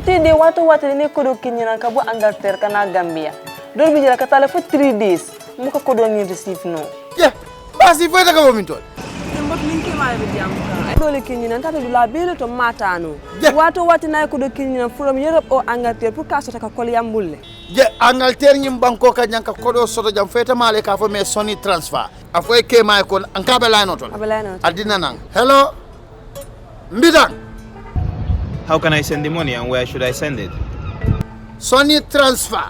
Ite de watu ne kodo kinyana ka bo Angleterre kana Gambia. Dor bi jira ka tala for 3 days. Mu ko kodo ni receive no. Yeah. Basi foi daga momin tol. Mbot min ke ma be jam ka. Dole kinyana tata dula bele to matano. Watu na kodo kinyana from Europe o Angleterre pour ka sota ka kol yambulle. Je Angleterre nyim banko ka nyanka kodo soto jam feta male ka fo me Sony transfer. Afoy ke ma ko anka be lano tol. Adina nang. Hello. Mbidang. How can I send the money and where should I send it? Sony transfer.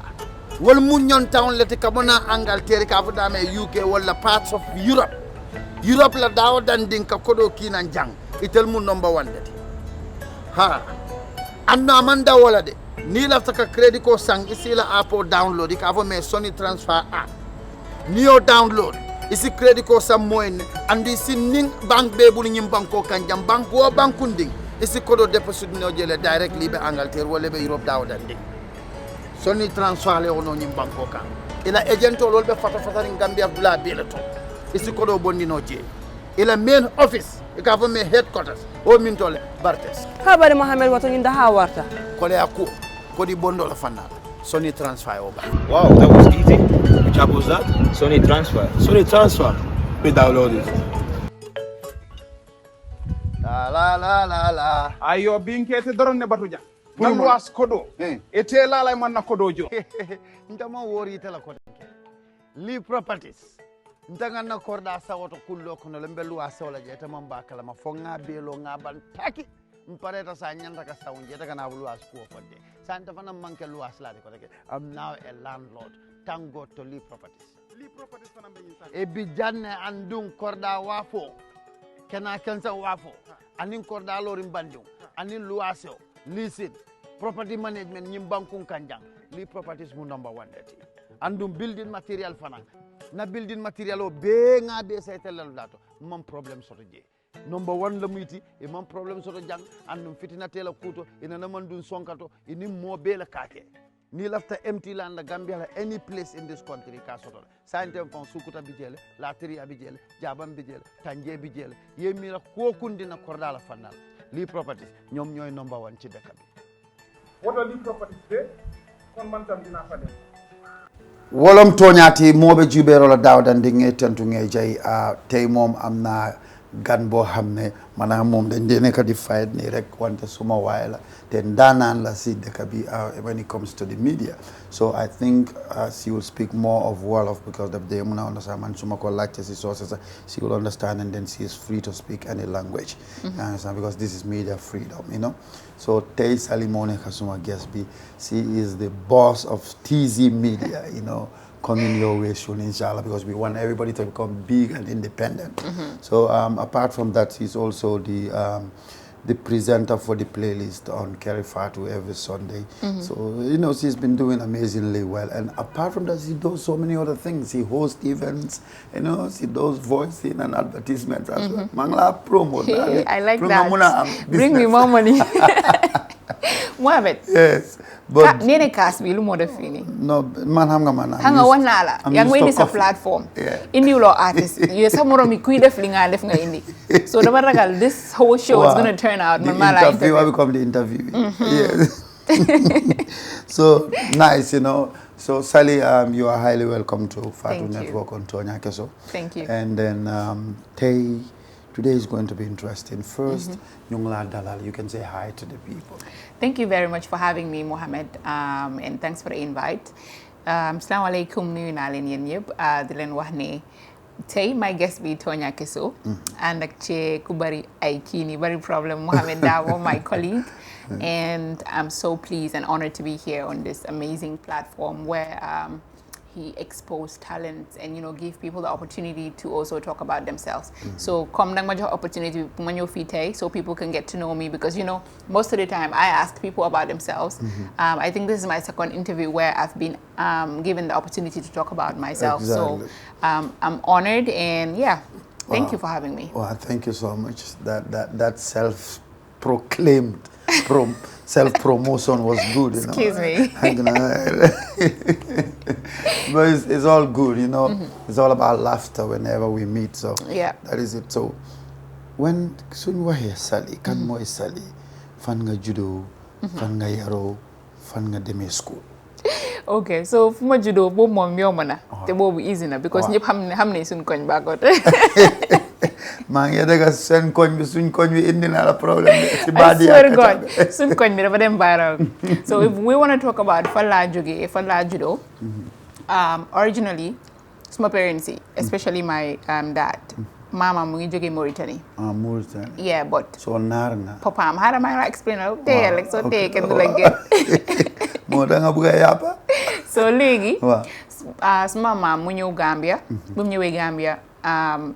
Wal munyon town leti kabona Angleterre ka fuda me UK wala parts of Europe. Europe la dawo dan din ka kodo kinan jang. Itel mu number 1 dati. Ha. Anna amanda wala de. Ni la taka credit ko sang isi la app download ka fo me Sony transfer app. Ni yo download. Isi credit ko sam moyen andi sin ning bank be bulu nyim banko kanjam bank wo bankunding. Isi kodo deposit no jele directly be Angleterre wala be Europe dawo dan din. Sony transfer le ono nyim banko kan. Ila agent lol be fata ring Gambia bla bele to. Isi kodo bonni no je. Ila main office ka fo me headquarters o min tole Bartes. Habari Mohammed wato nda ha warta. Kole aku kodi bondo la fanna. Sony transfer oba. Wow, that was easy. Which app was that? Sony transfer. Sony transfer. We download it. La. Ayo binkete doron ne batuja. Nan was kodo. Ete la lay man na kodo jo. Ntama wori tela kodo. Li properties. Ntanga na korda sawoto kullo kono lembe luwa sawla je tama mbakala ma fonga belo ngaban taki. Mpareta sa nyanta ka sawnje ta kana luwa ko fodde. Santa fana manke luwa slade ko take. I'm now a landlord. Thank God to Lee Properties. Lee Properties fana be insa. E bi janne andun korda wafo. Kena kansa wafo. Anin korda lorim bandung. Anin luwaseo. Leasing. Property management nyim bankun kanjang. Lee Properties mu number 1 dati. Andum building material fana. Na building material o be nga be saytel lato. Mom problem soto je. Number 1 la muyti e man problem soto jang andum fitina tela kuto ina namandun sonkato ini mo be la kake. Ni lafta empty land la Gambia la any place in this country ka soto santem fon sukuta bijele latri abijele jabam bijele tanje bijele yemi la ko kundi na korda la fanal Lee Properties ñom ñoy number 1 ci dekk bi Wodo Lee Properties de kon man tam dina fa dem wolom toñati mobe jubero la dawdan di ngay tentu ngay jay tay mom amna gan bo xamne manam mom dañ de nek di fight ni rek wante suma way la te ndanan la si deka bi when it comes to the media so I think she will speak more of Wolof because the day muna understand man suma ko lacce si sources she will understand and then she is free to speak any language understand because this is media freedom you know so tay Salimone kasuma guest bi she is the boss of TIZZY media you know coming your way soon, inshallah, because we want everybody to become big and independent. So apart from that, he's also the presenter for the playlist on Kerifatu every Sunday. So, you know, she's been doing amazingly well. And apart from that, she does so many other things. She hosts events, you know, she does voicing and advertisements as well. Mangla promo. I like that. Bring me more money. Mohamed. Yes. But nene kas bi lu mo def fini no man xam nga man hanga wana la ya ngoy ni sa platform indi lo artist you sa morom mi kuy def li nga def nga indi so dama ragal this whole show is going to turn out man mala interview I become the interview yes so nice you know so Sally you are highly welcome to Fatu Network on Tonyaa Kesso. Thank you. And then today is going to be interesting. First, Nyungla Dalal, you can say hi to the people. Thank you very much for having me, Mohamed, and thanks for the invite. Assalamu alaikum, nuyu naa leen yéen ñëpp di leen wax ne tey my guest bi Tonyaa Kesso and ak ci ku bari ay kii ni bari problem Mohamed Dabo, my colleague, and I'm so pleased and honored to be here on this amazing platform where he exposed talents and, you know, give people the opportunity to also talk about themselves. So come nang ma jox opportunity ma ñëw fii tey so people can get to know me, because, you know, most of the time I ask people about themselves. I think this is my second interview where I've been given the opportunity to talk about myself. Exactly. So I'm honored, and yeah, thank you for having me. Well, thank you so much. That self-proclaimed self-promotion was good, you know. Excuse me. But it's all good, you know. It's all about laughter whenever we meet, so Yeah. that is it. So when suñ waxee Sally, kan mooy Sally, fan nga juddoo, fan nga yaroo, fan nga demee school. Okay, so fu ma juddoo boobu moom yomb na te boobu easy na, because ñëpp xam ne suñ koñ baagote. maa ngi dégg seen koñ bi suñ koñ bi indi na la problème ci I baadi swear to God, suñ koñ bi dafa dem viral. So if we want to talk about fan laa jógee, fan laa juddoo, originally suma parents yi, especially my dad, mama mu ngi jógee Mauritanie. Mauritanie. Yeah, but so naar nga. papaam xaaral maa ngi la explain la tey rek soo tey kenn du la gën. moo da nga bëgg a yàppa. So léegi waaw suma maam mu ñëw Gambia. bu mu ñëwee Gambia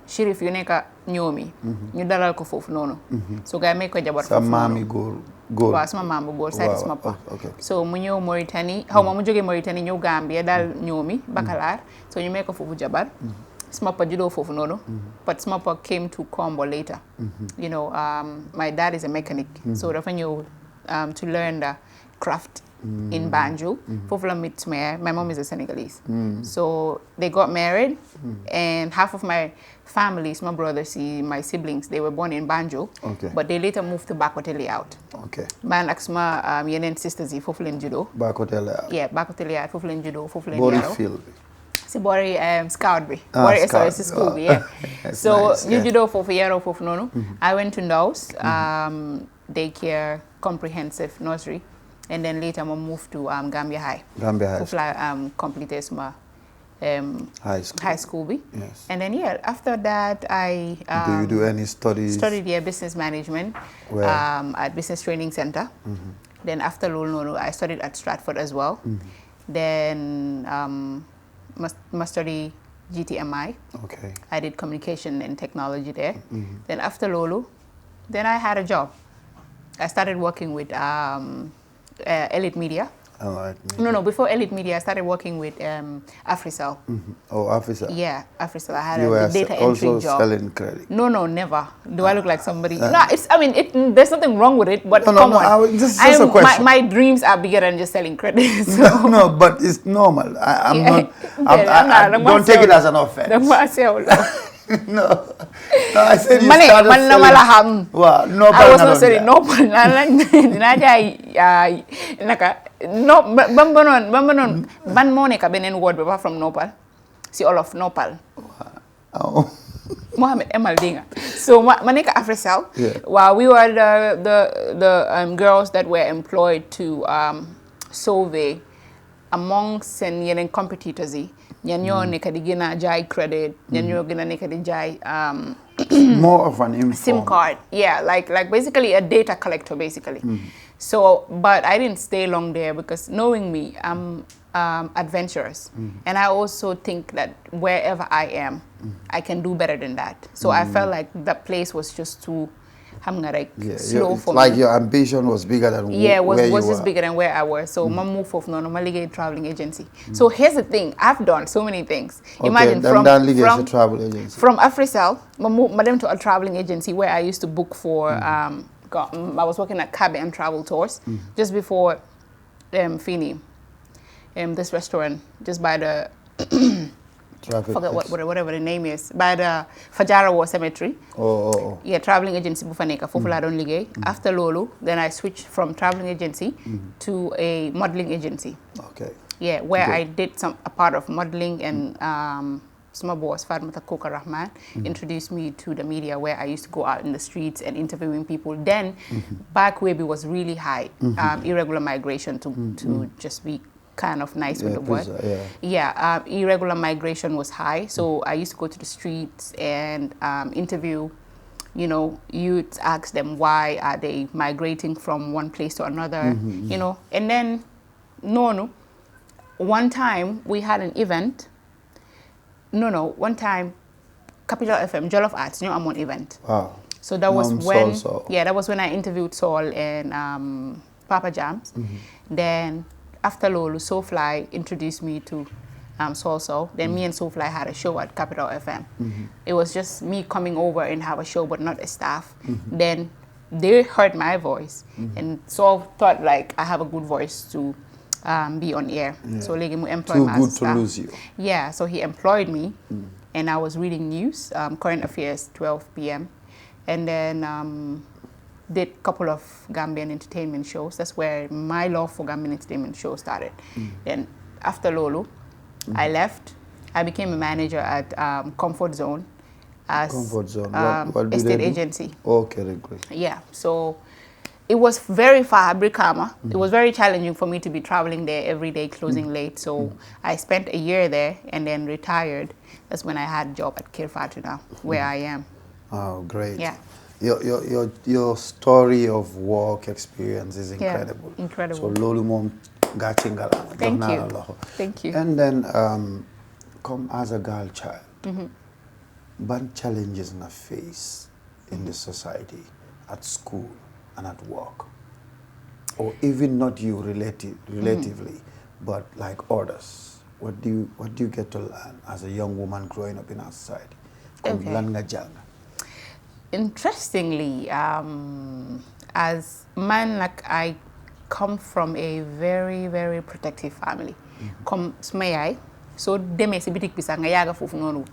shérif yu nekk ñoomi ñu dalal ko foofu noonu. so gars yi may ko jabar foofu noonu. sa maami góor. waaw suma maam bu góor saytu suma pa. okay. so mu ñëw Mauritanie xaw ma mu jógee Mauritanie ñëw Gambia daal ñoomi Bakalar. so ñu may ko foofu jabar. suma pa juddoo foofu noonu. but suma pa came to Kombo later. you know, my dad is a mechanic. so dafa ñëw to learn the craft in Banjul. Foofu la meet my mom is a Senegalese. So they got married, and half of my family, my brothers, my siblings, they were born in Banjul. Okay. But they later moved to Bakoteli out. Okay. Man ak suma yeneen sisters yi foofu leen juddoo. Bakoteli. Yeah, Bakoteli out foofu leen juddoo, foofu leen Body yaroo. field. Si boori scout bi. Boori SOS si school bi, yeah. So ñu juddoo foofu yaroo foofu noonu. I went to Ndaws, daycare, comprehensive nursery. And then later I moved to Gambia High. Gambia High. Foofu la completed my high school bi. Yes. And then yeah, after that I do you do any studies? studied business management. Where? At Business Training Center. Then after Lolo, I studied at Stratford as well. Then must study GTMI. Okay. I did communication and technology there. Then after Lolo, then I had a job. I started working with Elite Media. All right. No, before Elite Media, I started working with Africell. Oh, Africa. Yeah, Africell. I had You a were data also entry job. selling credit. No, never. Do I look like somebody? No, there's nothing wrong with it, but No, come on. Just a question. My dreams are bigger than just selling credit. So. No, but it's normal. I'm not. I'm don't take it as an offense. No, I said you started selling. Wow, no. I was not selling no. No, bambanon ban mo neka benen word ba from Nopal. Si all of Nopal. Wow. Mohammed Emal Dinga. So maneka Africell. Yeah. While we were the girls that were employed to survey amongst sen yenen competitors yi. Ñan ñoo nekk di gën a jaay credit. Ñan ñoo gën a nekk di jaay more of an inform. SIM card. Yeah, like basically a data collector basically. So, but I didn't stay long there because knowing me, I'm adventurous. And I also think that wherever I am, I can do better than that. So I felt like that place was just too slow for me. Like your ambition was bigger than where you was just were. bigger than where I was. So I moved off no traveling agency. So here's the thing, I've done so many things. Okay, Imagine from travel agency. From Africell, I moved to a traveling agency where I used to book for I was working at Cab and Travel Tours just before Fini. This restaurant just by the forget whatever the name is, by the Fajara War Cemetery. Oh. Yeah, traveling agency bufaneka fofu la don liggéey. After lolu, then I switched from traveling agency to a modeling agency. Okay. Yeah, where I did a part of modeling, and my boss Fatmata Koka Rahman introduced me to the media, where I used to go out in the streets and interviewing people. Then back where it was really high, irregular migration to just be kind of nice with the word. Irregular migration was high, so I used to go to the streets and interview, youths, ask them why are they migrating from one place to another, and then one time we had an event. One time Capital FM, Jollof Arts, I'm on event. Wow. So that was when, Saul. yeah, that was when I interviewed Saul and Papa Jams. Then after Lolo, Soulfly introduced me to Soul. Then me and Soulfly had a show at Capital FM. It was just me coming over and have a show, but not a staff. Then they heard my voice, and Saul thought like I have a good voice to be on air. Yeah. So like, he employed me as a staff. Too good to lose you. Yeah, so he employed me, and I was reading news, current affairs, 12 p.m. And then did a couple of Gambian entertainment shows. That's where my love for Gambian entertainment shows started. Then after Lolo, I left. I became a manager at Comfort Zone as what estate agency. Okay, great. Yeah, so it was very far, Brikama. It was very challenging for me to be traveling there every day, closing late. So I spent a year there and then retired. That's when I had a job at Kirfatu now, where I am. Oh, great. Yeah. Your story of work experience is incredible. Yeah, incredible. So lolu mom gachingala. Thank you. And then come as a girl child. What challenges in a face in the society, at school and at work? Or even not you relatively, but like others. What do you get to learn as a young woman growing up in our society? Okay. Interestingly, as man, like I come from a very, very protective family. Come smayai, so deme si bitik pisa ngayaga fufu nonu.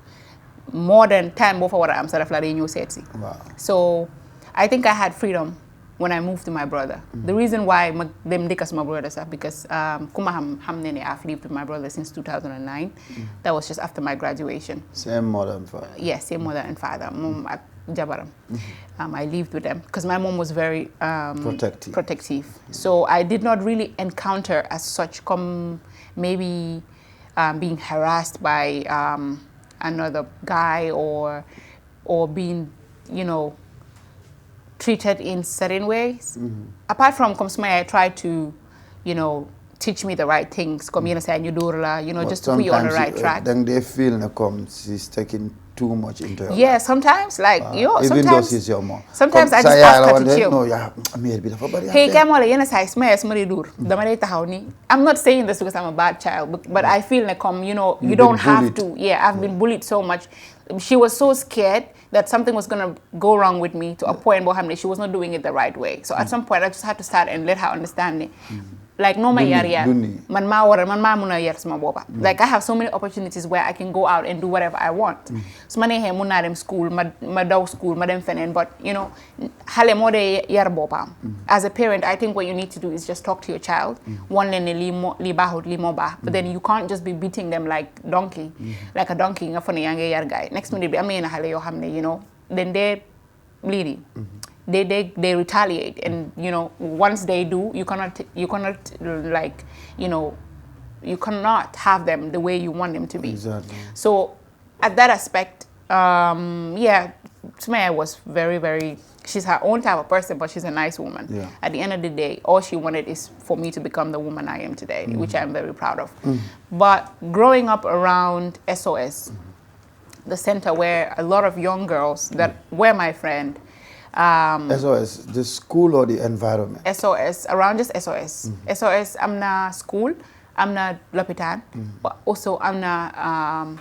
More than time before I'm sort of like new sexy. Wow. So I think I had freedom when I moved to my brother. The reason why them dikas my brothers are because kuma hamnene I've lived with my brother since 2009. That was just after my graduation. Same mother and father. Yes, same mother and father. Mom at Jabaram. I lived with them because my mom was very protective. So I did not really encounter as such come maybe being harassed by another guy or being, treated in certain ways. Apart from Komsmai, I tried to, teach me the right things. Come here and just to put you on the right track. Then they feel she's taking too much into your life. Sometimes even though she's your mom. Sometimes I just ask her to chill. I'm not saying this because I'm a bad child, but I feel like you don't have to. Yeah, I've been bullied so much. She was so scared that something was going to go wrong with me to a point where she was not doing it the right way. So at some point I just had to start and let her understand it. Like no my like I have so many opportunities where I can go out and do whatever I want. So many munadem school, madaw school, madam fenen, but hale mode yar bopam. As a parent, I think what you need to do is just talk to your child. One lene li bahut li moba, but then you can't just be beating them like donkey, like a donkey nga fone yange yar guy. Next minute be amena hale yo hamne, then they're bleeding. They retaliate, and once they do, you cannot like you cannot have them the way you want them to be. Exactly. So at that aspect, Sumaya was very, very. She's her own type of person, but she's a nice woman. Yeah. At the end of the day, all she wanted is for me to become the woman I am today, which I'm very proud of. But growing up around SOS, the center where a lot of young girls that were my friend. SOS, the school or the environment? SOS, around just SOS. SOS, I'm na school, I'm na lopitan, but also I'm na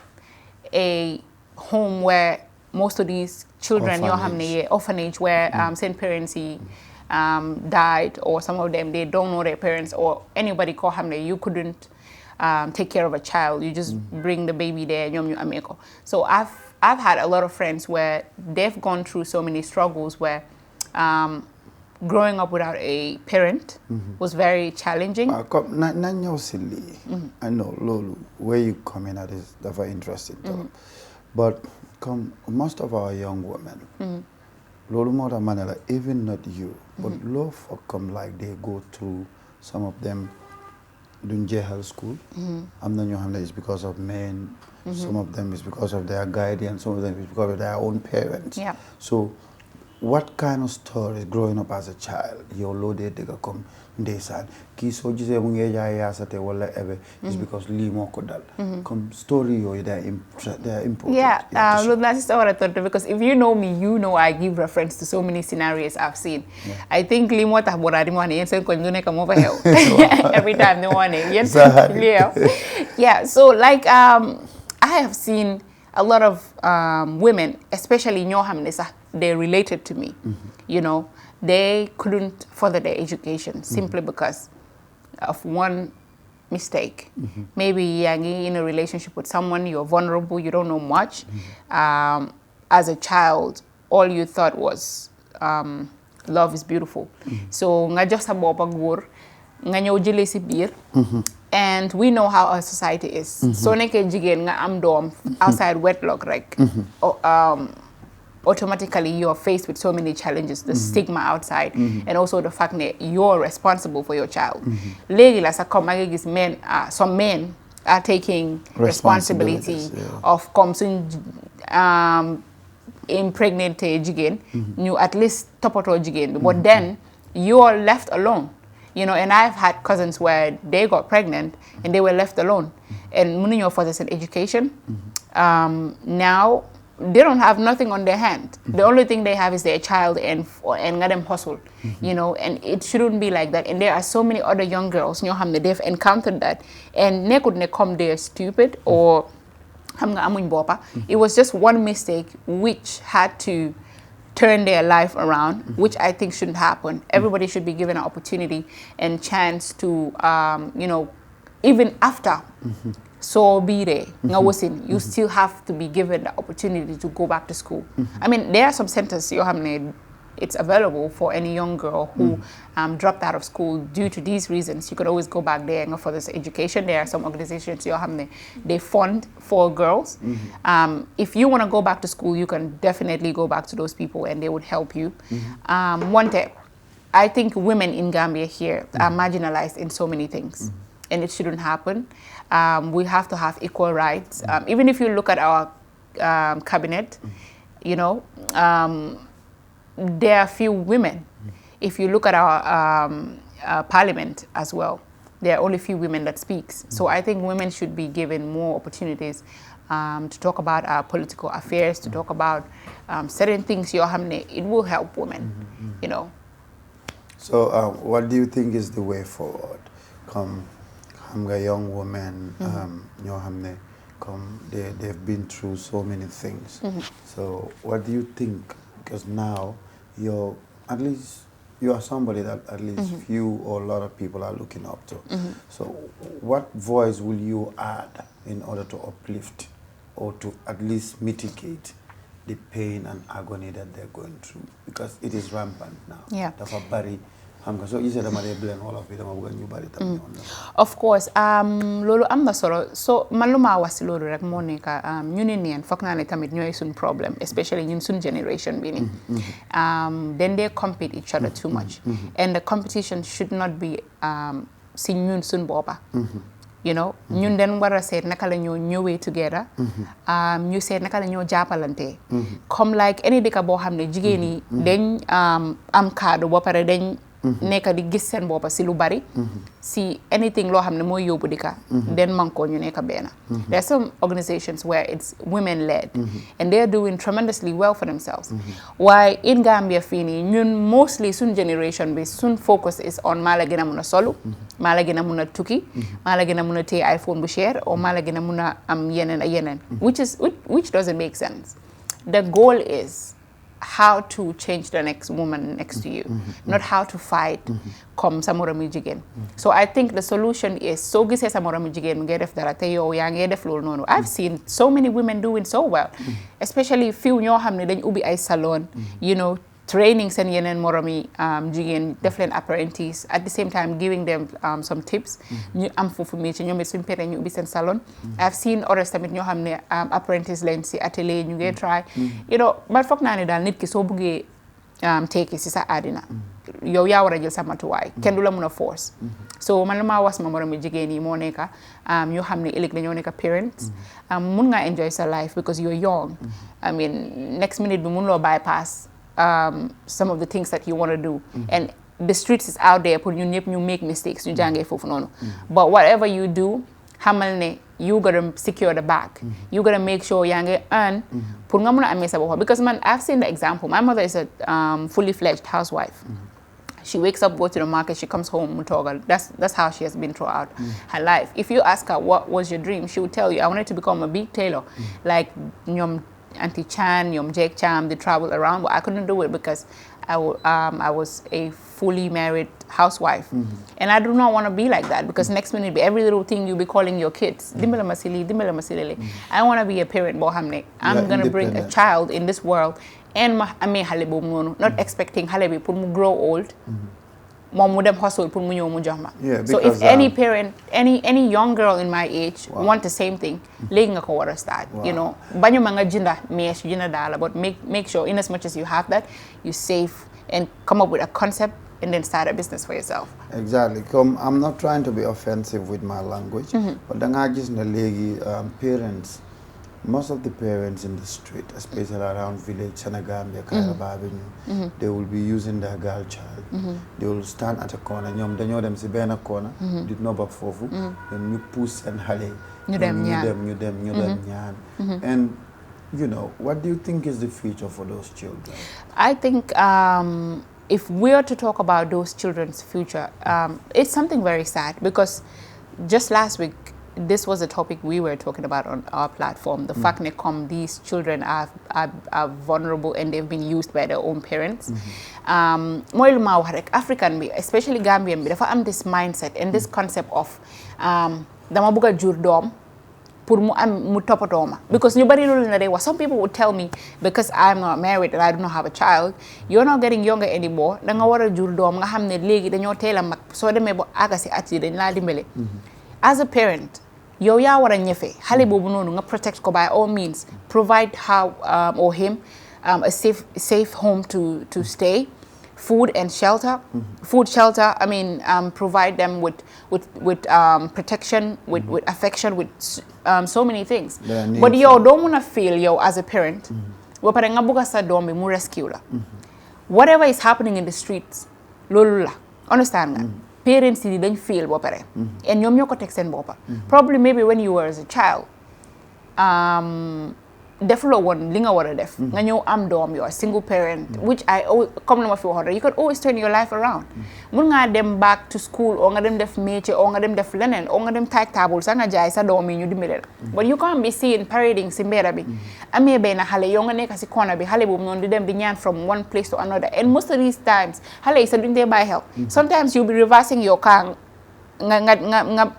a home where most of these children, orphanage where same parents died, or some of them, they don't know their parents, or anybody call hamne, you couldn't take care of a child, you just bring the baby there, so I've had a lot of friends where they've gone through so many struggles where growing up without a parent was very challenging. I know, Lolu, where you come in at is very interesting. But most of our young women, Lolu Mota Manela, even not you, but love for come like they go through, some of them doing jail school. I'm not sure it's because of men. Some of them is because of their guardian, some of them is because of their own parents. Yeah. So what kind of stories growing up as a child yow loo dee dégg comme ndeysaan kii soo gisee mu ngi jaay yaasate wala ebe is because lii moo ko dal comme story yooyu they are important. Yeah, look, that's what I thought, because if you know me, you know I give reference to so many scenarios I've seen. I think li moo tax boradi mo ne yensen ko ñu nekk moo fa xew every time they want it. Yeah, so like I have seen a lot of women, especially ñoo xam ne sax they're related to me, you know, they couldn't further their education simply because of one mistake. Maybe you're in a relationship with someone, you're vulnerable, you don't know much. As a child, all you thought was love is beautiful. So nga jox sa bopa góor nga ñëw jëlee si biir. And we know how our society is. So nekkee jigéen nga am doom outside wedlock rek. Automatically you're faced with so many challenges, the stigma outside, and also the fact that you're responsible for your child. Léegi la sa comme nga gis men, some men are taking responsibility of comme suñ impregnate jigéen, ñu at least toppatoo jigéen bi, but then you're left alone. You know, and I've had cousins where they got pregnant and they were left alone. And mënuñoo focus on education. Now they don't have nothing on their hand. The only thing they have is their child and let them hustle, you know, and it shouldn't be like that. And there are so many other young girls, you know, they've encountered that. And they couldn't come there stupid or it was just one mistake which had to turn their life around, which I think shouldn't happen. Everybody should be given an opportunity and chance to, you know, even after. So be there. You still have to be given the opportunity to go back to school. I mean, there are some centers it's available for any young girl who dropped out of school due to these reasons. You could always go back there and go for this education. There are some organizations they fund for girls. If you want to go back to school, you can definitely go back to those people and they would help you. One tip, I think women in Gambia here are marginalized in so many things. And it shouldn't happen. We have to have equal rights. Even if you look at our cabinet, you know, there are few women. If you look at our parliament as well, there are only few women that speaks. So I think women should be given more opportunities to talk about our political affairs, to talk about certain things. It will help women, you know. So what do you think is the way forward? Young women, they've been through so many things. So what do you think? Because now you are somebody that at least few or a lot of people are looking up to. So what voice will you add in order to uplift or to at least mitigate the pain and agony that they're going through? Because it is rampant now. Yeah. So you said blame all of it. Of course, lolu am na solo. So man lu ma wax ci lolu rek mo nek ñu ne neen fokk na ne tamit ñoy sun problem, especially ñun sun generation bi ni. Then they compete each other too much. And the competition should not be si ñun sun bopa. You know, ñun den wara seet naka la ñoo ñëwé together. Ñu seet naka la ñoo jappalante. Comme like any dëkk bo xamné jigéen yi dañ am cadre bo paré dañ nekk di gis seen boppa si lu bari si anything loo xam ne mooy yóbbu dika den manko ñu nekk benn. There are some organizations where it's women led and they are doing tremendously well for themselves. Why in Gambia fii nii ñun mostly sun generation bi sun focus is on maa la gën a mun a solu, maa la gën a mun a tukki, maa la gën a mun a téye iPhone bu cher or maa la gën a mun a am yeneen ak yeneen, which doesn't make sense. The goal is how to change the next woman next to you, not how to fight come sa moromi jigéen. So I think the solution is so gisee sa moromi jigéen ngay def dara te yow yaa ngi def loolu noonu. I've seen so many women doing so well, especially few ñoo xam ne dañ ubbi ay salon, you know, training seen yeneen moromi jigéen, def leen apprentice, at the same time giving them some tips. ñu am foofu métier ñoom it suñ paree ñu ubbi seen salon. I've seen others tamit ñoo xam ne apprentice leen si atelier ñu ngi try. You know, man foog naa ne daal nit ki soo buggee tekki si sa àddina yow yaa war a jël sa matuwaay kenn du la mun a force. So man la maa was ma moromi jigéen yi moo nekka ñoo xam ne ëllëg dañoo nekka parents mun nga enjoy sa life because you're young. I mean next minute bi mun loo bypass some of the things that you want to do. And the streets is out there, you make mistakes, you jange fofu nono. But whatever you do, hamalne, you gotta secure the back. You gotta make sure you earn. Because man, I've seen the example. My mother is a fully fledged housewife. She wakes up, goes to the market, she comes home, that's how she has been throughout her life. If you ask her what was your dream, she would tell you, I wanted to become a big tailor, like Nyom Auntie Chan, Nyom Jake Cham, they travel around, but I couldn't do it because I was a fully married housewife. And I do not want to be like that, because next minute, every little thing you'll be calling your kids, Dimbala Masili, Dimbala Masilele. I want to be a parent, Bohamne. I'm going to bring a child in this world, and not expecting Halebi to grow old. So if any parent, any young girl in my age want the same thing, start. You know, but make sure, in as much as you have that, you save and come up with a concept and then start a business for yourself. Exactly. I'm not trying to be offensive with my language, but parents, most of the parents in the street, especially around village, Gambia, they will be using their girl child. They will stand at a corner. They know them si bena corner. Did not back fofu. Then you push and hale. You them. And you know, what do you think is the future for those children? I think if we are to talk about those children's future, it's something very sad, because just last week, this was a topic we were talking about on our platform. The fact that these children are vulnerable and they've been used by their own parents. African, especially Gambian, they have this mindset and this concept of damabuga jurdom because some people would tell me, because I'm not married and I do not have a child, you're not getting younger anymore. As a parent, yow yaa war a ñefe xale boobu noonu nga protect ko by all means, provide her or him a safe home to stay, food and shelter, I mean, provide them with protection, with affection, with so many things. But yow don't want to feel yow as a parent wa pare nga buga sa doom bi mu rescue la. Whatever is happening in the streets loolu la, understand nga? Parents didn't feel bopare, and ñom ñoko tek sen bopa. Probably maybe when you were as a child, deflo won li nga wara def. Nga ñew am doom, you're a single parent, which come na ma fi waxoon, you could always turn your life around. Mun nga dem back to school, or nga dem def métier, or nga dem def lenen, or nga dem taaj table sa nga jaay sa doom yi ñu dimbale. But you can't be seen parading si mbeda bi. Amé ben xalé yo nga nekk si corner bi, xalé bobu non di dem di ñaan from one place to another. And most of these times, xalé yi sa duñ dé bay help. Sometimes you'll be reversing your car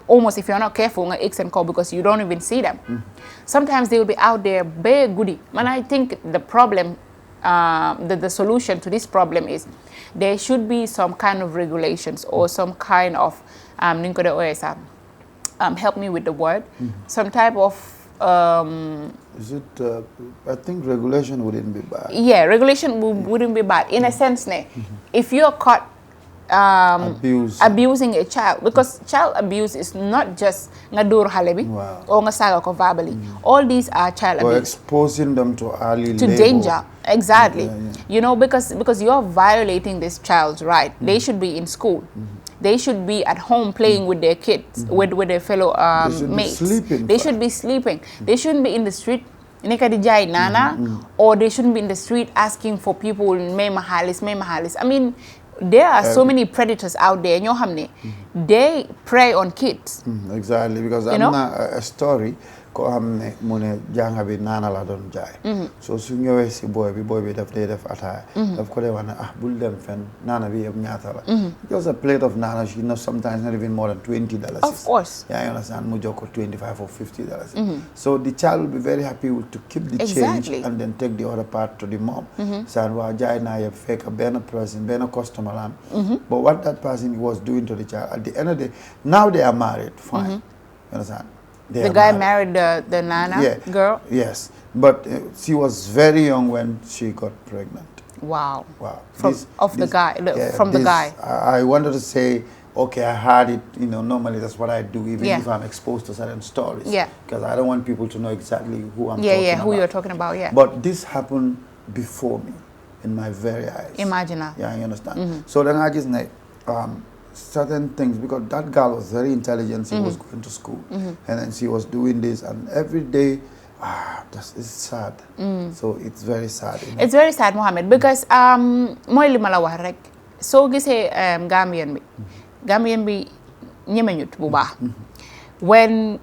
almost, if you're not careful, X and call, because you don't even see them. Sometimes they will be out there bare goody. And I think the problem, the solution to this problem is there should be some kind of regulations or some kind of help me with the word, some type of is it? I think regulation wouldn't be bad. Yeah, regulation wouldn't be bad in a sense. If you're caught abusing a child, because child abuse is not just ngadur halebi or ngasaga ko verbally. All these are child abuse. Or exposing them to early danger. Exactly. You know, because you're violating this child's right. They should be in school. They should be at home playing with their kids, with their fellow mates. They should be sleeping. They shouldn't be in the street. Or they shouldn't be in the street asking for people, may mahalis. I mean, there are so many predators out there. They prey on kids. Exactly, because I'm not a story. So soon you see boy be def attire. Of course, bull them fen nana be just a plate of nana, she knows sometimes not even more than $20. Of course. Yeah, I understand. Mujoko $25 or $50. So the child will be very happy to keep the change and then take the other part to the mom. So jai na you fake a better person, better customer. But what that person was doing to the child at the end of the day, now they are married, fine. You understand? The guy married the Nana girl? Yes. But she was very young when she got pregnant. Wow. From the guy. I wanted to say, okay, I heard it, you know, normally that's what I do, even if I'm exposed to certain stories. Yeah. Because I don't want people to know exactly who I'm talking about. Who you're talking about, But this happened before me. in my very eyes. Imagine. Yeah, you understand. So then I just like certain things, because that girl was very intelligent. She was going to school, and then she was doing this, and every day, it's sad. So it's very sad. You know? It's very sad, Mohammed, because mooy li ma la wax rek soo gisee Gambian bi ñemeñut bu baax. When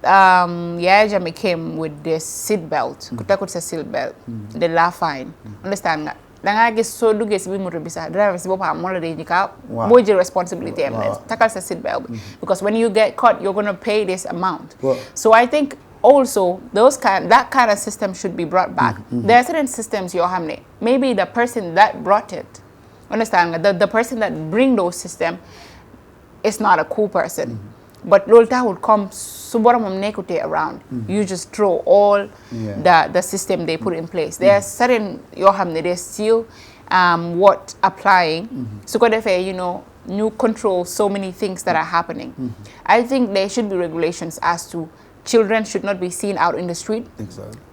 Yaya Jammeh came with this seat belt, ku takut sa seat belt, they la fine. Understand nga? Da nga gis soo duggee si biir moto bi sax driver si boppam moo la dee njëkk boo jël responsibility am takal sa seat belt bi. Because when you get caught, you're going to pay this amount. So I think also that kind of system should be brought back. There are certain systems yoo xam ne maybe the person that brought it, understand nga, the person that bring those systems is not a cool person. But Lolta would come, Subaramam nekute around. You just throw all the system they put in place. There are certain yohamne they still what applying. So you know, you control so many things that are happening. I think there should be regulations as to children should not be seen out in the street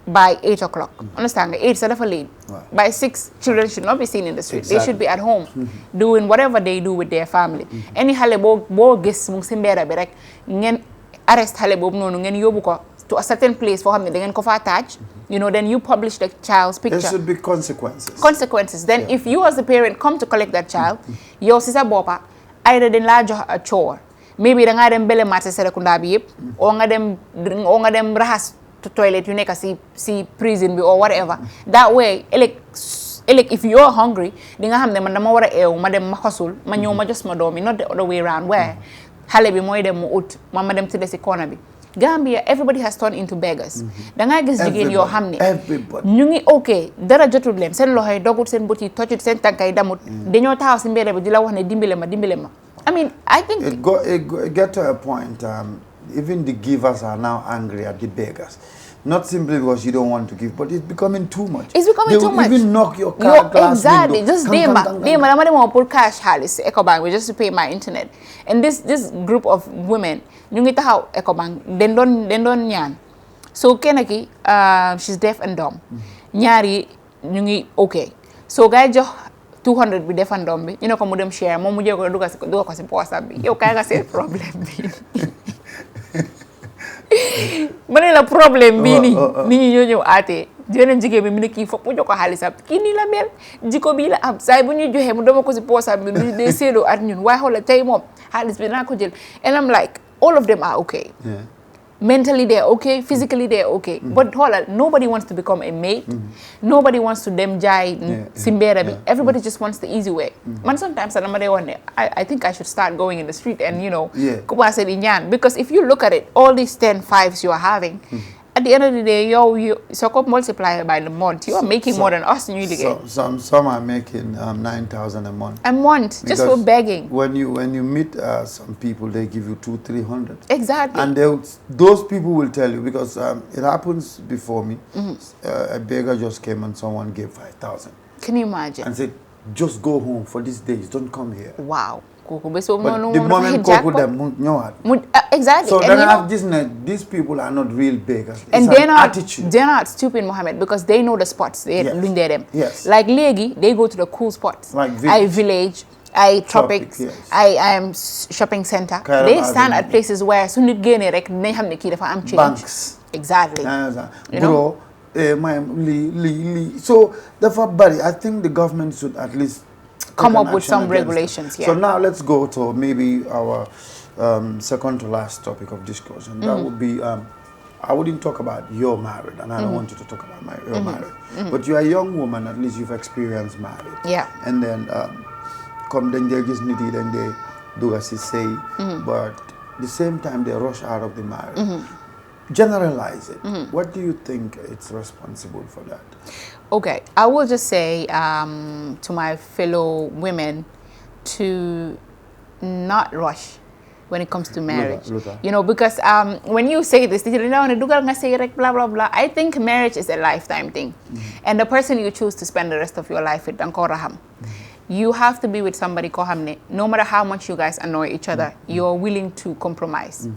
by 8 o'clock. Understand? 8 is late. By 6, children should not be seen in the street. They should be at home doing whatever they do with their family. Any hale bo gis mung simbera be rek ngen arrest hale bob nonu ngen yobu ko to a certain place for him ngen ko fa attach. You know, then you publish the child's picture. There should be consequences. Consequences. Then if you as the parent come to collect that child, your sister bopa either then large a chore. Maybe da nga dem bele matse serekunda bi yep, o nga dem rahas to toilet yu neka si prison bi or whatever. That way, if you're hungry, di nga xam ne man dama wara ew ma dem ma xosul ma ñew ma just ma doomi, not the other way around where xale bi moy dem mu ut ma dem tëdd si corner bi. Gambia, everybody has turned into beggars. Da nga gis jigéen yoo xam ne ñu ngi okay dara jotul leen seen loxo yi dogut seen bët yi tojut seen tànkay damut dañoo taxaw si mbedd bi di la wax ne dimbale ma. I mean, I think it get to a point. Even the givers are now angry at the beggars, not simply because you don't want to give, but it's becoming too much. It's becoming too much. They will even knock your car glass exactly. window. Just dema put cash halis EcoBank just to pay my internet, and this group of women, ñu ngi taxaw EcoBank, den don ñaan. So kenaki, she's deaf and dumb. Ñaari ñu ngi okay. So guy jox 200 bi defandom bi ñu ne ko mu dem share moom mu jël ko dugal ko si poosam bi yow kay nga seen problème bi ma ne la problème bi ni nit ñi ñoo ñëw aatee jeneen jigéen bi mu ne kii foog mu jox ko xaalisam kii nii la mel jiko bii la am saay bu ñuy joxee mu dama ko si poosam bi lu dee séedoo at ñun waaye xoolal tey moom xaalis bi naa ko jël and I'm like all of them are okay. Mentally they're okay, physically they're okay. But nobody wants to become a maid. Nobody wants to dem jai simbera. Everybody just wants the easy way. Man, sometimes I think I should start going in the street and, you know, because if you look at it, all these 10 fives you are having, at the end of the day, you multiply by the month. You are making more than us newly. Some are making 9,000 a month. A month, just for begging. When you meet some people, they give you 200-300. Exactly. And those people will tell you, because it happens before me. A beggar just came and someone gave 5,000. Can you imagine? And said, just go home for these days. Don't come here. Wow. But the moment them exactly. So then I have these people are not real beggars. And they're not stupid, Mohammed, because they know the spots. They doing them. Yes. Like Legi, they go to the cool spots. Like Village, Tropics, yes. I shopping center. Kairaba They stand at places where soon you gain it, they have the key for change. Banks. Exactly. You know? So therefore, buddy, I think the government should at least come up with some regulations. So now let's go to maybe our second to last topic of discussion. That would be, I wouldn't talk about you're married, and I don't want you to talk about you're married. But you're a young woman, at least you've experienced marriage. Yeah. And then come then they just need it and they do as you say, but at the same time they rush out of the marriage. Generalize it. What do you think it's responsible for that? Okay, I will just say to my fellow women to not rush when it comes to marriage. You know, because when you say this, blah, blah, blah, I think marriage is a lifetime thing. And the person you choose to spend the rest of your life with, you have to be with somebody, no matter how much you guys annoy each other, you're willing to compromise.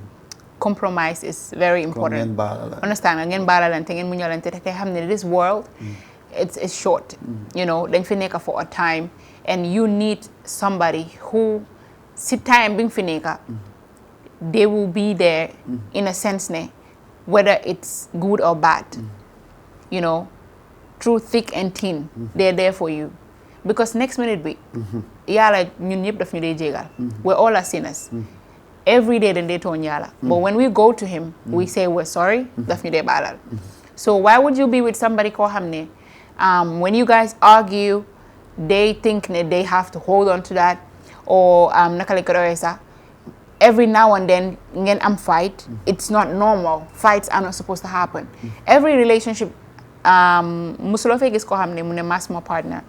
Compromise is very important. Understand? Again, this world, it's short. You know, then fineka for a time, and you need somebody who sit time being fineka. They will be there in a sense, whether it's good or bad. You know, through thick and thin, they're there for you. Because next minute be, we're all are sinners. Every day then they turn yala. But when we go to him, we say we're sorry, So why would you be with somebody called Hamne? When you guys argue, they think that they have to hold on to that, or every now and then I'm fight. It's not normal. Fights are not supposed to happen. Every relationship, musulofe is called Hamne mune mas mo partner.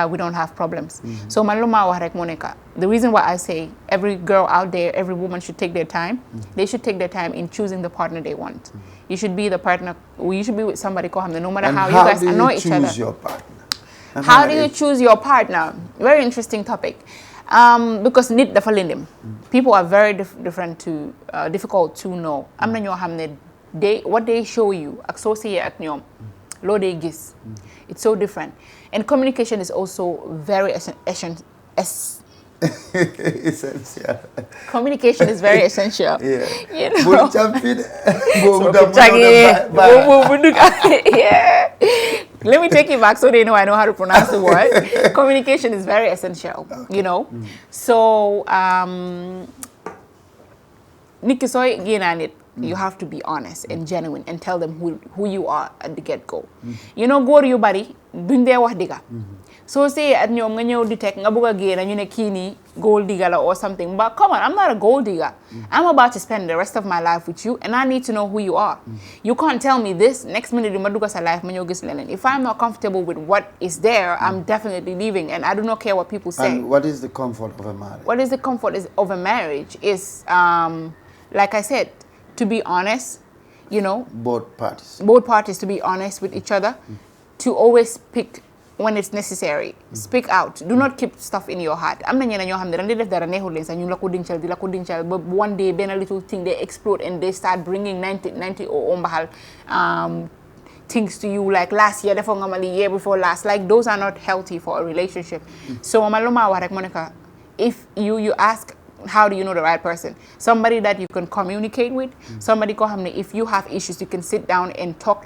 We don't have problems. So the reason why I say every girl out there, every woman should take their time. They should take their time in choosing the partner they want. You should be the partner. You should be with somebody called no matter how you guys annoy each other. Your partner? How do you choose your partner? Very interesting topic. Because need the falindim. People are very difficult to know. I'm not what they show you, associate lo they gis. It's so different. And communication is also very essential. Communication is very essential. Yeah. You know? Yeah. Let me take it back so they know I know how to pronounce the word. Communication is very essential, you know. So, you have to be honest and genuine and tell them who you are at the get-go. You know, go to your body, duñ dé wax diga. So say at ñom nga ñew di tek nga bëgga gëna ñu ne kini gold digger or something. But come on, I'm not a gold digger. I'm about to spend the rest of my life with you and I need to know who you are. You can't tell me this next minute ma dugga sa life ma ñew gis leneen. If I'm not comfortable with what is there, I'm definitely leaving and I do not care what people say. And what is the comfort of a marriage? What is the comfort of a marriage is like I said, to be honest, you know. Both parties. Both parties to be honest with each other, to always speak when it's necessary. Speak out. Do not keep stuff in your heart. I'm not but one day, then a little thing, they explode and they start bringing 90 or things to you like last year, the year before last. Like those are not healthy for a relationship. So, Monica, if you ask, how do you know the right person? Somebody that you can communicate with. Somebody if you have issues, you can sit down and talk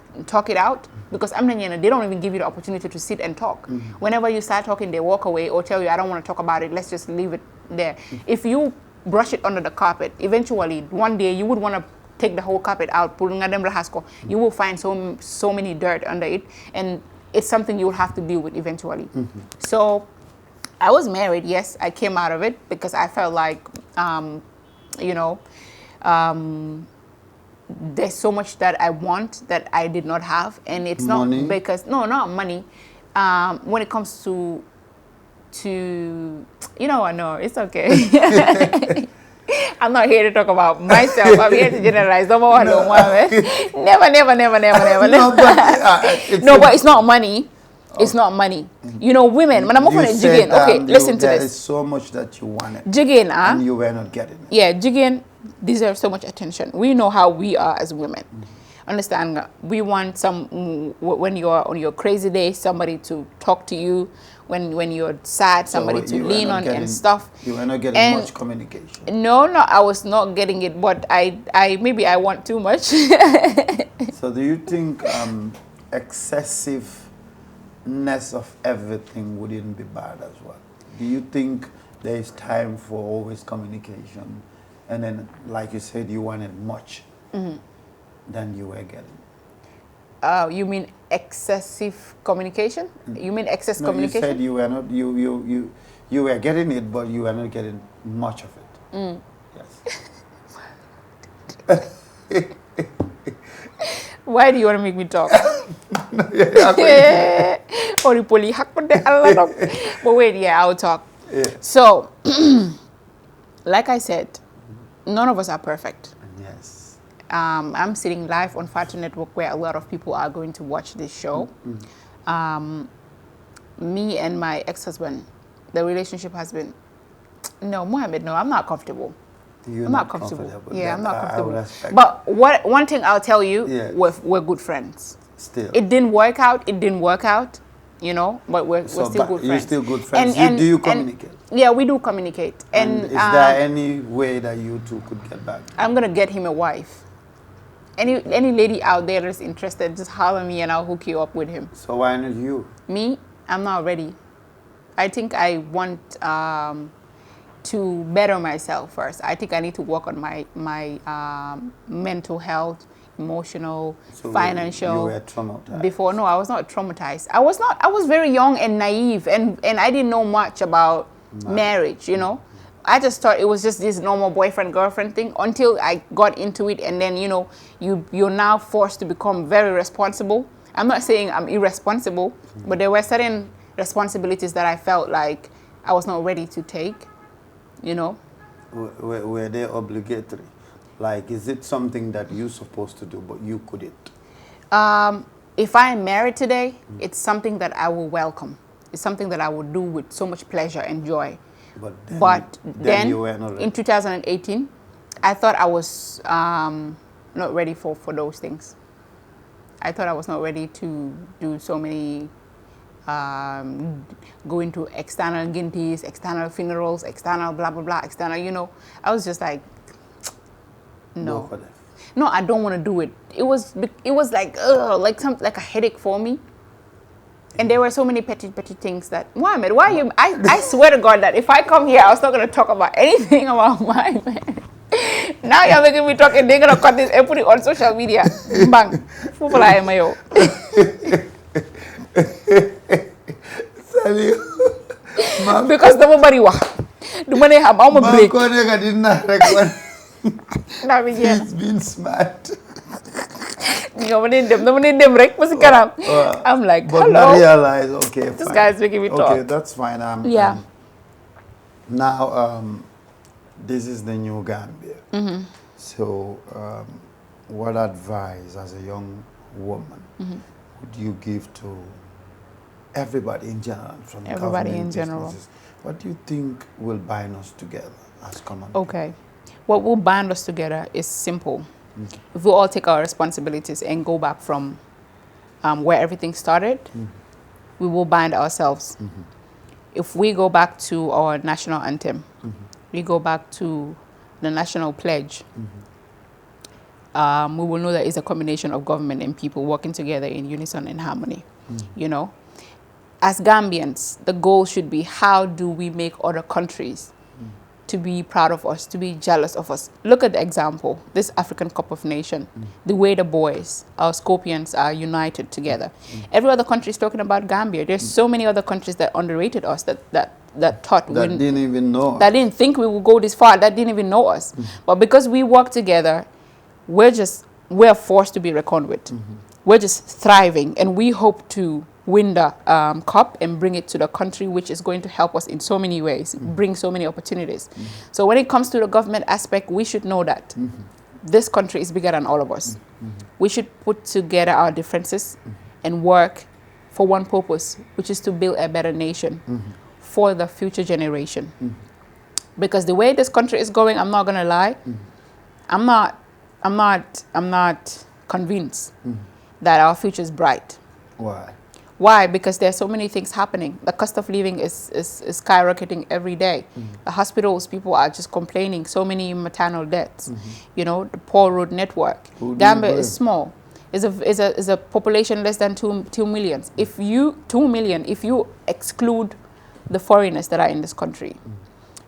it out. Because they don't even give you the opportunity to sit and talk. Whenever you start talking, they walk away or tell you, I don't want to talk about it. Let's just leave it there. If you brush it under the carpet, eventually one day you would want to take the whole carpet out. You will find so many dirt under it, and it's something you will have to deal with eventually. So. I was married, yes. I came out of it because I felt like, you know, there's so much that I want that I did not have. And it's money? Not because, no, not money. When it comes to you know, I know, it's okay. I'm not here to talk about myself. I'm here to generalize. Never. No, but it's not money. It's not money. You know, women. Okay, listen to this. There is so much that you wanted. Jigin, and you were not getting it. Yeah, Jigin deserves so much attention. We know how we are as women. Understand? We want when you are on your crazy day, somebody to talk to you. When you're sad, somebody to lean on and stuff. You were not getting much communication. No, I was not getting it. But maybe I want too much. So do you think excessiveness of everything wouldn't be bad as well? Do you think there is time for always communication, and then, like you said, you wanted much than you were getting? You mean excessive communication? You mean excess communication? You said you were not. You were getting it, but you were not getting much of it. Yes. Why do you want to make me talk? But wait, yeah, I'll talk. Yeah. So, like I said, none of us are perfect. Yes. I'm sitting live on Fatu Network where a lot of people are going to watch this show. Me and my ex-husband, the relationship has been, no, Mohammed, no, I'm not comfortable. I'm not comfortable. Yeah, I'm not comfortable. I would but one thing I'll tell you, we're good friends. Still. It didn't work out. It didn't work out. You know, but we're still good friends. You're still good friends. Do you communicate? Yeah, we do communicate. And is there any way that you two could get back? I'm gonna get him a wife. Any lady out there that's interested, just holler me and I'll hook you up with him. So why not you? Me, I'm not ready. I think I want to better myself first. I think I need to work on my mental health, emotional, financial. You were traumatized. Before, no, I was not traumatized. I was very young and naive, and I didn't know much about marriage, you know. I just thought it was just this normal boyfriend-girlfriend thing until I got into it, and then, you know, you're now forced to become very responsible. I'm not saying I'm irresponsible, but there were certain responsibilities that I felt like I was not ready to take, you know. Were they obligatory? Like, is it something that you're supposed to do, but you couldn't? If I am married today, it's something that I will welcome. It's something that I will do with so much pleasure and joy. But then you were not ready. In 2018, I thought I was not ready for those things. I thought I was not ready to do so many, go into external guintees, external funerals, external blah, blah, blah, external, you know. I was just like, no. No, I don't want to do it. It was like, like a headache for me. And there were so many petty things that, Mohammed, why you, I swear to God that if I come here, I was not going to talk about anything about my man. Now you're making me talk and they're going to cut this and put it on social media. Bang. Fufula emayo. Because nobody wa. The money have all my break. He's been smart. I'm like, but hello. I realize, okay, This fine. guy's making me talk. Okay, that's fine. Yeah. Now, this is the new Gambia. So, what advice as a young woman would you give to everybody in general, from Everybody government in general. businesses? What do you think will bind us together as common? Okay. What will bind us together is simple. If we all take our responsibilities and go back from where everything started, we will bind ourselves. If we go back to our national anthem, we go back to the national pledge, we will know that it's a combination of government and people working together in unison and harmony. You know, as Gambians, the goal should be, how do we make other countries to be proud of us, to be jealous of us? Look at the example, this African Cup of Nations, the way the boys, our Scorpions, are united together. Every other country is talking about Gambia. There's so many other countries that underrated us, that thought that didn't even know. That didn't think we would go this far, that didn't even know us. But because we work together, we're forced to be reckoned with. We're just thriving, and we hope to win the cup and bring it to the country, which is going to help us in so many ways, bring so many opportunities. So when it comes to the government aspect, we should know that this country is bigger than all of us. We should put together our differences and work for one purpose, which is to build a better nation for the future generation. Because the way this country is going, I'm not gonna lie, I'm not convinced that our future is bright. Why? Why? Because there's so many things happening. The cost of living is skyrocketing every day. The hospitals, people are just complaining. So many maternal deaths. You know, the poor road network. Gambia is small. Is a population less than 2 million. If you 2 million, if you exclude the foreigners that are in this country,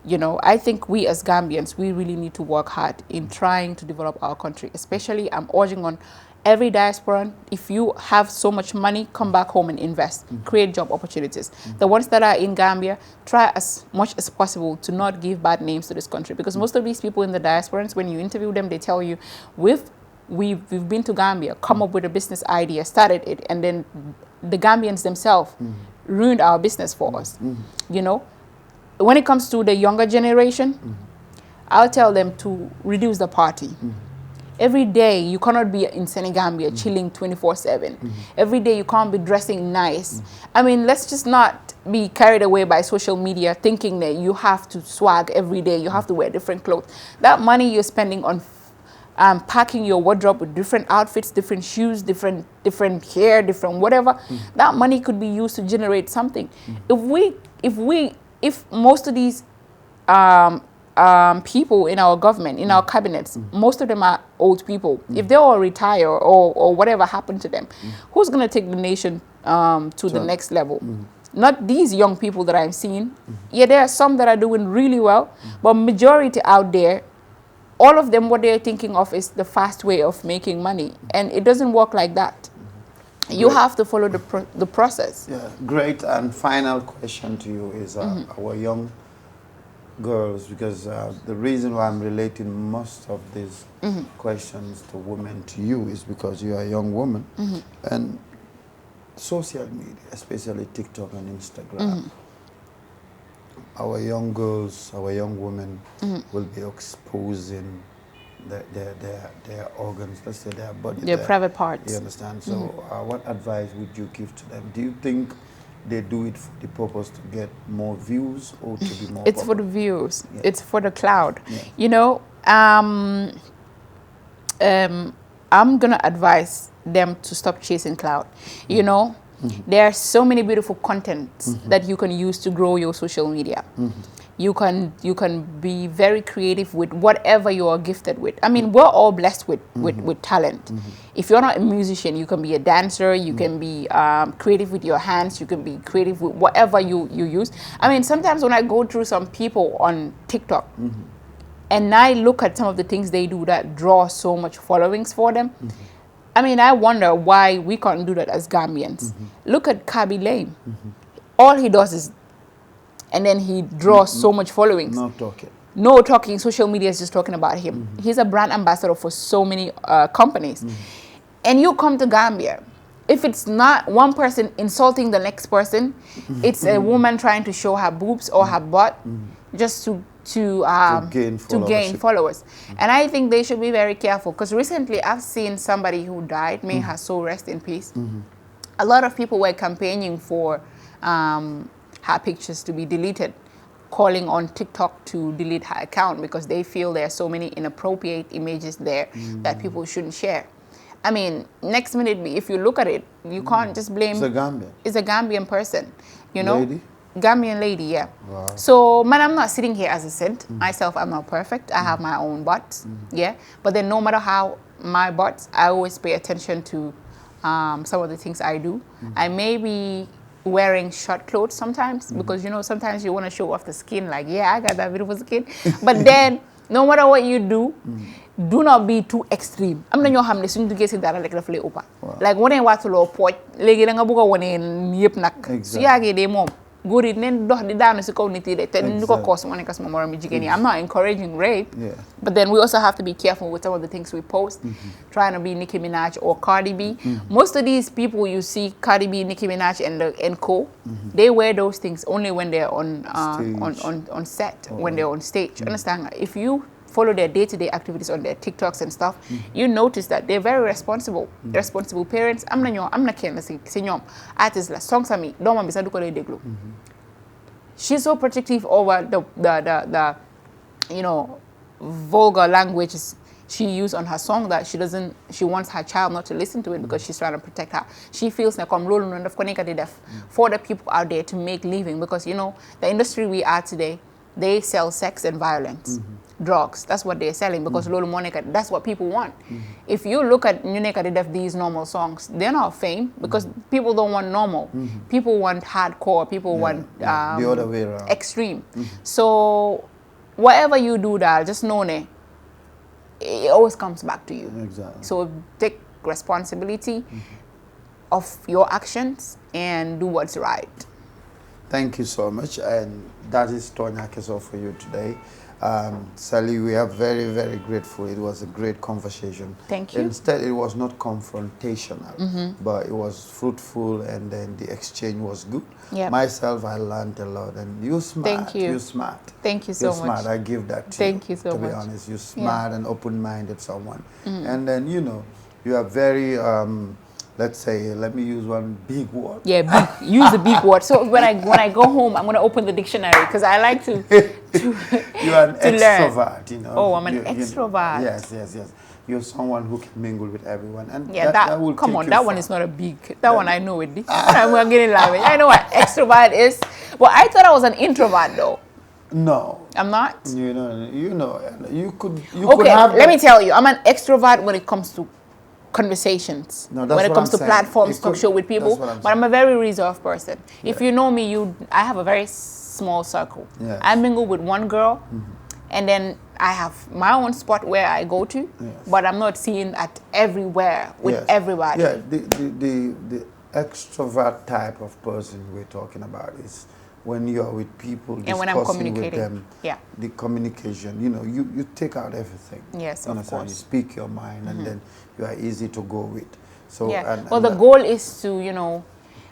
you know, I think we as Gambians, we really need to work hard in trying to develop our country. Especially, I'm urging on every diasporan, if you have so much money, come back home and invest, create job opportunities. The ones that are in Gambia, try as much as possible to not give bad names to this country, because most of these people in the diasporans, when you interview them, they tell you, we've been to Gambia, come up with a business idea, started it, and then the Gambians themselves ruined our business for us. You know, when it comes to the younger generation, I'll tell them to reduce the party. Every day, you cannot be in Senegambia chilling 24/7. Every day, you can't be dressing nice. I mean, let's just not be carried away by social media thinking that you have to swag every day, you have to wear different clothes. That money you're spending on packing your wardrobe with different outfits, different shoes, different hair, different whatever. That money could be used to generate something. If most of these people in our government, in our cabinets, most of them are old people. If they all retire or whatever happened to them, who's going to take the nation to the next level? Not these young people that I'm seeing. Yeah, there are some that are doing really well, but majority out there, all of them, what they're thinking of is the fast way of making money. And it doesn't work like that. You have to follow the process. Yeah, great. And final question to you is our young girls, because the reason why I'm relating most of these questions to women to you is because you are a young woman. And social media, especially TikTok and Instagram, our young girls, our young women will be exposing their organs, let's say their body. Their private parts. You understand? So what advice would you give to them? Do you think they do it for the purpose to get more views or to be more It's popular? for the views. Yeah. It's for the cloud. Yeah. You know, I'm going to advise them to stop chasing cloud. You know, there are so many beautiful contents that you can use to grow your social media. You can be very creative with whatever you are gifted with. I mean, we're all blessed with talent. If you're not a musician, you can be a dancer, you can be creative with your hands, you can be creative with whatever you use. I mean, sometimes when I go through some people on TikTok, and I look at some of the things they do that draw so much followings for them, I mean, I wonder why we can't do that as Gambians. Look at Kabi Lame. All he does is, and then he draws so much followings. No talking. No talking. Social media is just talking about him. He's a brand ambassador for so many companies. And you come to Gambia, if it's not one person insulting the next person, it's a woman trying to show her boobs or her butt just to gain followers. And I think they should be very careful, because recently I've seen somebody who died, may her soul rest in peace. A lot of people were campaigning for her pictures to be deleted, calling on TikTok to delete her account because they feel there are so many inappropriate images there that people shouldn't share. I mean, next minute, if you look at it, you can't just blame... It's a Gambian. It's a Gambian person, you know? Lady? Gambian lady, yeah. Wow. So, man, I'm not sitting here as a saint. Myself, I'm not perfect. I have my own butts, yeah. But then no matter how my butts, I always pay attention to some of the things I do. I may be wearing short clothes sometimes because, you know, sometimes you want to show off the skin, like, yeah, I got that beautiful skin. But then, no matter what you do, do not be too extreme. I'm not going to suñu duggé ci dara rek daf lay uppa. Like woné watuloo pooj légui da nga bëgg woné yépp nak. Su yagé dé mom góor yi neen dox di daanu ci kaw nit yi de té ñu ko koos mo nekk sama morom jigéen yi. I'm not encouraging rape. But then we also have to be careful with some of the things we post. Trying to be Nicki Minaj or Cardi B. Most of these people you see, Cardi B, Nicki Minaj and co, they wear those things only when they're on set, when they're on stage. Understand? If you follow their day-to-day activities on their TikToks and stuff, you notice that they're very responsible. Responsible parents. I'm not kenn si ñom. Artist la song sami domam bi sa du ko lay déglu. She's so protective over the you know, vulgar languages she used on her song that she wants her child not to listen to it because she's trying to protect her. She feels like I'm rolling on the for the people out there to make living, because, you know, the industry we are today, they sell sex and violence. Drugs, that's what they're selling, because Lolo Monica, that's what people want. If you look at these normal songs, they're not fame, because people don't want normal. People want hardcore, people want the other way around. Extreme. So whatever you do, just know it always comes back to you. Exactly. So take responsibility of your actions and do what's right. Thank you so much, and that is Tonyaa Kesso for you today. Sally, we are very, very grateful. It was a great conversation. Thank you. Instead, it was not confrontational, but it was fruitful, and then the exchange was good. Yep. Myself, I learned a lot, and you're smart. Thank you. You're smart. Thank you so You're much. smart. I give that to Thank you so to much. be honest, you're smart and open-minded someone. And then, you know, you are very, let's say, let me use one big word. Yeah, big. Use the big word. So when I go home, I'm gonna open the dictionary because I like to You are an extrovert, you know. Oh, I'm an extrovert. Yes. you're someone who can mingle with everyone. And Yeah, that will come take on, you that far. one is not a big. That one I know it. I'm getting laughing. I know what extrovert is. Well, I thought I was an introvert though. No. I'm not. You could Okay, have let me tell you, I'm an extrovert when it comes to conversations. No, that's when it what comes I'm to saying. platforms, It talk could- show with people. that's what I'm But I'm a very reserved person. If Yeah. you know me, I have a very small circle. Yes. I mingle with one girl, and then I have my own spot where I go to. Yes. But I'm not seen at everywhere with Yes. everybody. Yeah, the extrovert type of person we're talking about is when you're with people And when I'm discussing with communicating. them, Yeah. the communication, you take out everything. Yes, You of understand? course. You speak your mind and then you are easy to go with. So Yeah. and Well, the that- goal is to,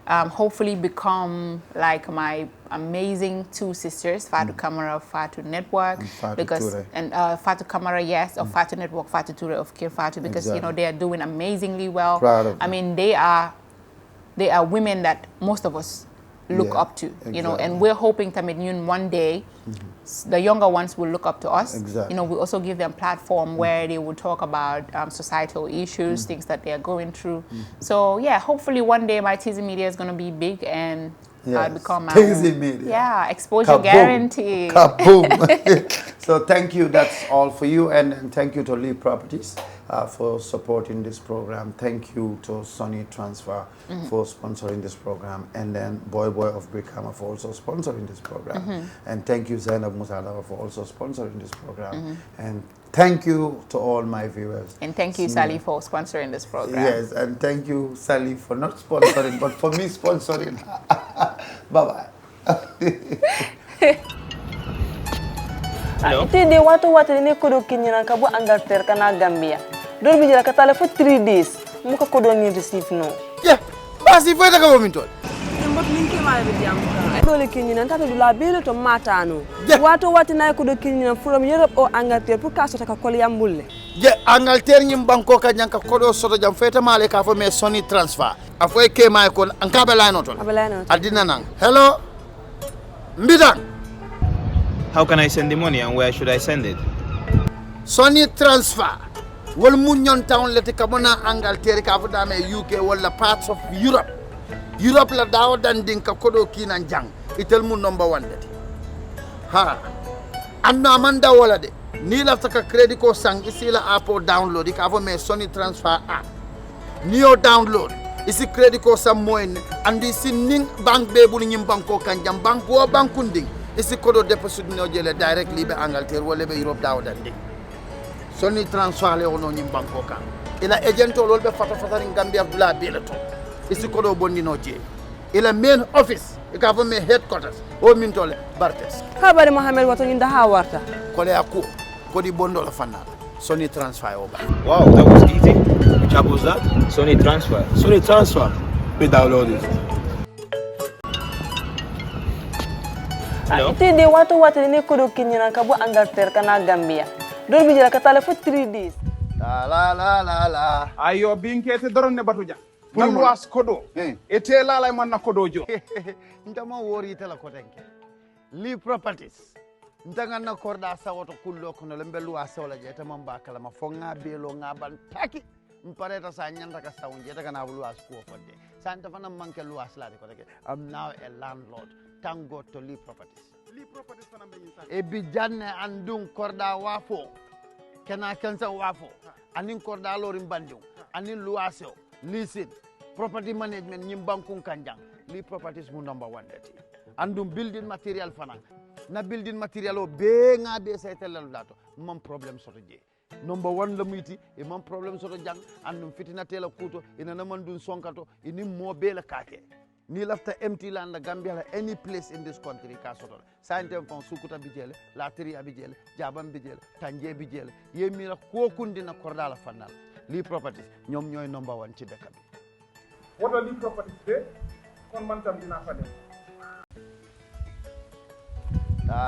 hopefully become like my amazing two sisters, Fatu Kamara, Fatu Network, And Fatu because Ture. and Fatu Kamara, yes, of Fatu Network, Fatu Ture of Kir Fatu, because Exactly. they are doing amazingly well. Proud of I them. mean, they are women that most of us look Yeah, up to, exactly. and we're hoping that one day the younger ones will look up to us. Exactly. We also give them platform where they will talk about societal issues, things that they are going through. So yeah, hopefully one day my TIZZY Media is going to be big and I'll Yes, become my TIZZY own. Media. Yeah, exposure Kaboom. guarantee. Kaboom. So thank you. That's all for you. And thank you to Lee Properties for supporting this program. Thank you to Sony Transfer for sponsoring this program. And then Boy of Brickham for also sponsoring this program. And thank you Zainab Musala for also sponsoring this program. And thank you to all my viewers. And thank you, Sally, for sponsoring this program. Yes, and thank you, Sally, for not sponsoring, but for me sponsoring. Bye-bye. Hello? Ite watu ni kodo kinyana kabu Angleterre kana Gambia. Dol bi jira ka tale for 3 days. Muka kodo ni receive no. Yeah, basi foi daga momintol. Mbot ninki ma be jam ka. Dole kinyana tata dula belo to matano. Yeah. Watu na kodo kinyana from Europe o Angleterre pour ka sota ka kol yambulle. Je Angleterre nyim banko ka nyanka kodo soto jam feta male ka fo me Sony transfer. Afoy ke may ko ankabe la notol. Abelano. Adina nang. Hello. Mbidan. How can I send the money and where should I send it? Sony transfer. Wol munyon town leti kabona Angleterre ka fo dame UK wala parts of Europe. Europe la dawo dan din ka kodo kinan jang. Itel mu number 1 leti. Ha. Anna amanda wala de. Ni la taka credit ko sang isi la app download ka fo me Sony transfer app. Ni yo download isi credit ko sam moyen andi sin ning bank be bu nyim banko kanjam bank wo bankunding isi kodo deposit no jele directly be Angleterre wala be Europe dawo dan din. Sony transfer le wono nyim banko kan ila agent lol be fata ring Gambia Abdullah Beleto isi kodo bonni no je ila main office ka fo me headquarters o min tole Bartes Habari Mohamed wato nginda ha warta. kole akko kodi bondo la fanna Sony transfer o ba. Wow, that was easy. Which app was that? Sony Transfer. Sony transfer we download it. Hello? Ite watu ni kodo kinyana kabu Angleterre kana Gambia. Dol bi jira ka tale for 3 days. La. ayo binkete doron ne batuja nan was kodo ete lala man na kodo jo Ntama wori tela kotenke. Lee Properties. Ntanga na korda sawoto kullo kono lembelu asola je tamam bakala ma fonga belo ngaban taki. Mpareta sa nyanda ka saunje daga na bulu asku fodde. Santa fana manke lu asla de koteke. I'm now a landlord. Thank God to Lee Properties. li properties fana be insa E bi janne andun korda wafo. Kena kansa wafo. Anin korda lorim bandung. Anin luaseo. Listen. Property management nyimbankun kanjang. Lee Properties mu number 1 dati. Andum building material fana. Na building material o be nga be setelal dato. Mam problem soto je. Number 1 lamiti e mam problem soto jang andum fitina tela kuto ina namandun sonkato ini mo be la kake. Ni lafta empty land la Gambia la any place in this country ka soto. Santem fon sukuta bijele, latri abijele, jabam bijele, tanje bijele. Yemi la ko kundina kordala fanal. Lee Properties ñom ñoy number 1 ci dekk bi. woto li properties de kon man tam dina fa dem La